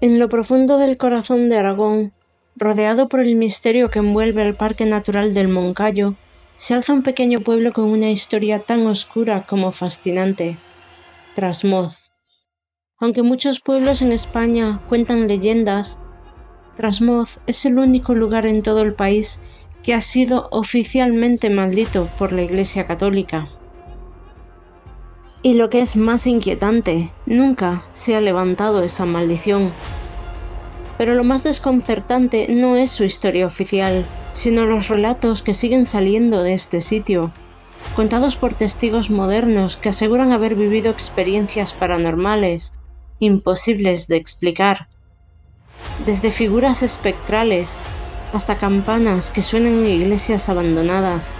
En lo profundo del corazón de Aragón, rodeado por el misterio que envuelve el Parque Natural del Moncayo, se alza un pequeño pueblo con una historia tan oscura como fascinante: Trasmoz. Aunque muchos pueblos en España cuentan leyendas, Trasmoz es el único lugar en todo el país que ha sido oficialmente maldito por la Iglesia Católica. Y lo que es más inquietante, nunca se ha levantado esa maldición. Pero lo más desconcertante no es su historia oficial, sino los relatos que siguen saliendo de este sitio, contados por testigos modernos que aseguran haber vivido experiencias paranormales imposibles de explicar. Desde figuras espectrales hasta campanas que suenan en iglesias abandonadas,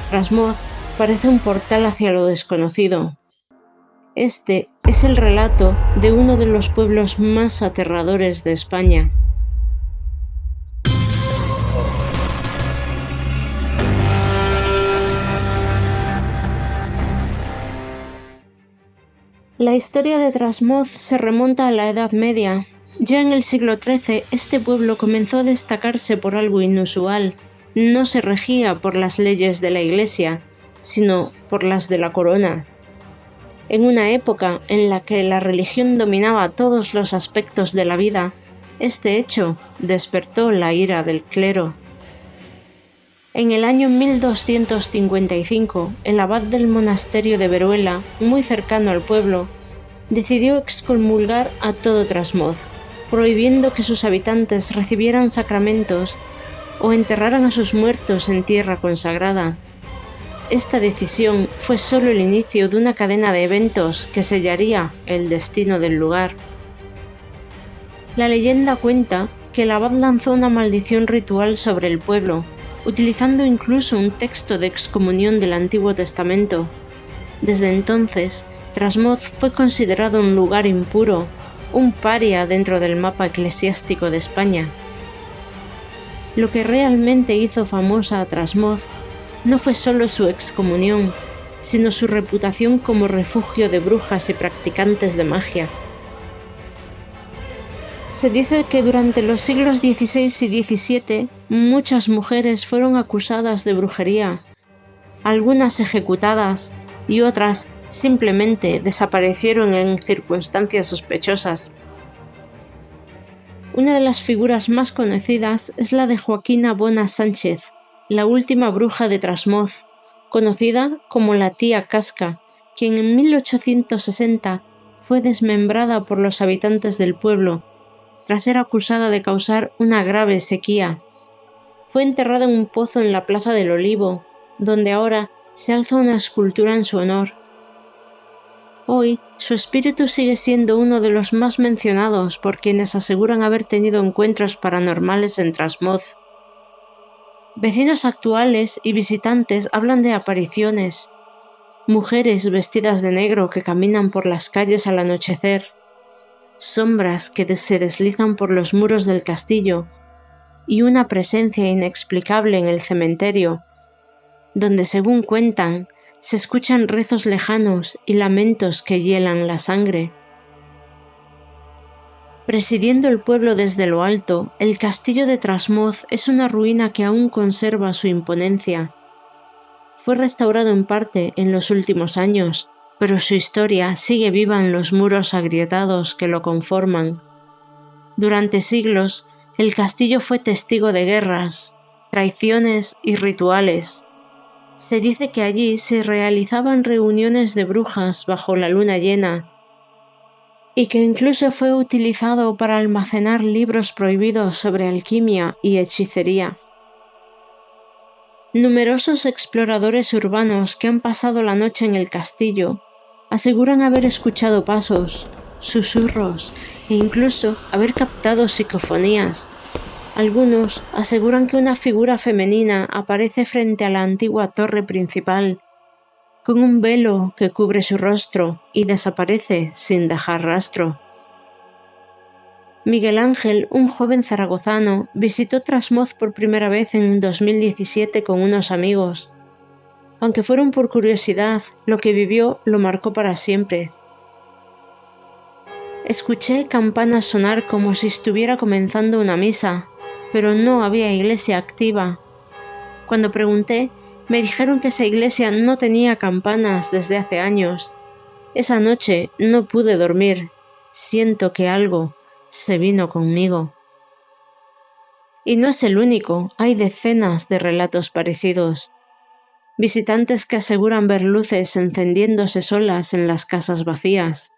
Trasmoz parece un portal hacia lo desconocido. Este es el relato de uno de los pueblos más aterradores de España. La historia de Trasmoz se remonta a la Edad Media. Ya en el siglo XIII, este pueblo comenzó a destacarse por algo inusual. No se regía por las leyes de la Iglesia, sino por las de la corona. En una época en la que la religión dominaba todos los aspectos de la vida, este hecho despertó la ira del clero. En el año 1255, el abad del monasterio de Veruela, muy cercano al pueblo, decidió excomulgar a todo Trasmoz, prohibiendo que sus habitantes recibieran sacramentos o enterraran a sus muertos en tierra consagrada. Esta decisión fue solo el inicio de una cadena de eventos que sellaría el destino del lugar. La leyenda cuenta que el abad lanzó una maldición ritual sobre el pueblo, utilizando incluso un texto de excomunión del Antiguo Testamento. Desde entonces, Trasmoz fue considerado un lugar impuro, un paria dentro del mapa eclesiástico de España. Lo que realmente hizo famosa a Trasmoz no fue solo su excomunión, sino su reputación como refugio de brujas y practicantes de magia. Se dice que durante los siglos XVI y XVII, muchas mujeres fueron acusadas de brujería, algunas ejecutadas y otras simplemente desaparecieron en circunstancias sospechosas. Una de las figuras más conocidas es la de Joaquina Bona Sánchez, la última bruja de Trasmoz, conocida como la tía Casca, quien en 1860 fue desmembrada por los habitantes del pueblo, tras ser acusada de causar una grave sequía. Fue enterrada en un pozo en la Plaza del Olivo, donde ahora se alza una escultura en su honor. Hoy, su espíritu sigue siendo uno de los más mencionados por quienes aseguran haber tenido encuentros paranormales en Trasmoz. Vecinos actuales y visitantes hablan de apariciones, mujeres vestidas de negro que caminan por las calles al anochecer, sombras que se deslizan por los muros del castillo y una presencia inexplicable en el cementerio, donde, según cuentan, se escuchan rezos lejanos y lamentos que hielan la sangre. Presidiendo el pueblo desde lo alto, el castillo de Trasmoz es una ruina que aún conserva su imponencia. Fue restaurado en parte en los últimos años, pero su historia sigue viva en los muros agrietados que lo conforman. Durante siglos, el castillo fue testigo de guerras, traiciones y rituales. Se dice que allí se realizaban reuniones de brujas bajo la luna llena y que incluso fue utilizado para almacenar libros prohibidos sobre alquimia y hechicería. Numerosos exploradores urbanos que han pasado la noche en el castillo aseguran haber escuchado pasos, susurros e incluso haber captado psicofonías. Algunos aseguran que una figura femenina aparece frente a la antigua torre principal, con un velo que cubre su rostro y desaparece sin dejar rastro. Miguel Ángel, un joven zaragozano, visitó Trasmoz por primera vez en 2017 con unos amigos. Aunque fueron por curiosidad, lo que vivió lo marcó para siempre. Escuché campanas sonar como si estuviera comenzando una misa, pero no había iglesia activa. Cuando pregunté, me dijeron que esa iglesia no tenía campanas desde hace años. Esa noche no pude dormir. Siento que algo se vino conmigo. Y no es el único, hay decenas de relatos parecidos. Visitantes que aseguran ver luces encendiéndose solas en las casas vacías.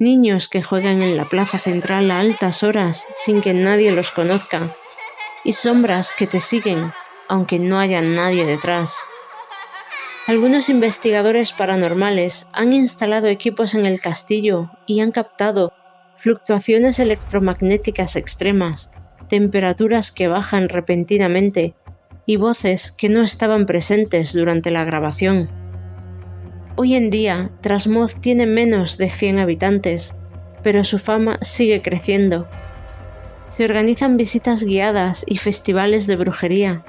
Niños que juegan en la plaza central a altas horas sin que nadie los conozca. Y sombras que te siguen, aunque no haya nadie detrás. Algunos investigadores paranormales han instalado equipos en el castillo y han captado fluctuaciones electromagnéticas extremas, temperaturas que bajan repentinamente y voces que no estaban presentes durante la grabación. Hoy en día, Trasmoz tiene menos de 100 habitantes, pero su fama sigue creciendo. Se organizan visitas guiadas y festivales de brujería,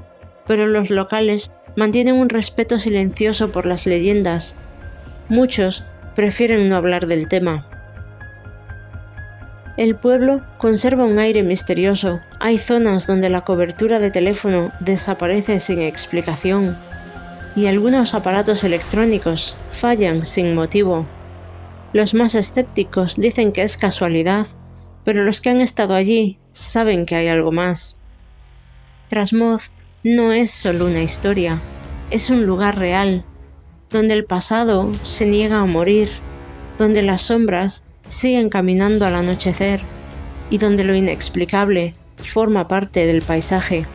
pero los locales mantienen un respeto silencioso por las leyendas. Muchos prefieren no hablar del tema. El pueblo conserva un aire misterioso. Hay zonas donde la cobertura de teléfono desaparece sin explicación y algunos aparatos electrónicos fallan sin motivo. Los más escépticos dicen que es casualidad, pero los que han estado allí saben que hay algo más. Trasmoz no es solo una historia, es un lugar real, donde el pasado se niega a morir, donde las sombras siguen caminando al anochecer y donde lo inexplicable forma parte del paisaje.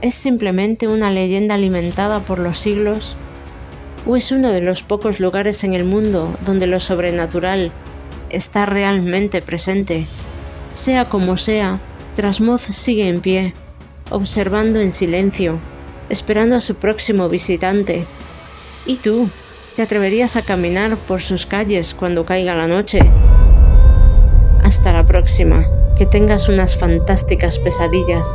¿Es simplemente una leyenda alimentada por los siglos? ¿O es uno de los pocos lugares en el mundo donde lo sobrenatural está realmente presente? Sea como sea, Trasmoz sigue en pie, observando en silencio, esperando a su próximo visitante. ¿Y tú? ¿Te atreverías a caminar por sus calles cuando caiga la noche? Hasta la próxima, que tengas unas fantásticas pesadillas.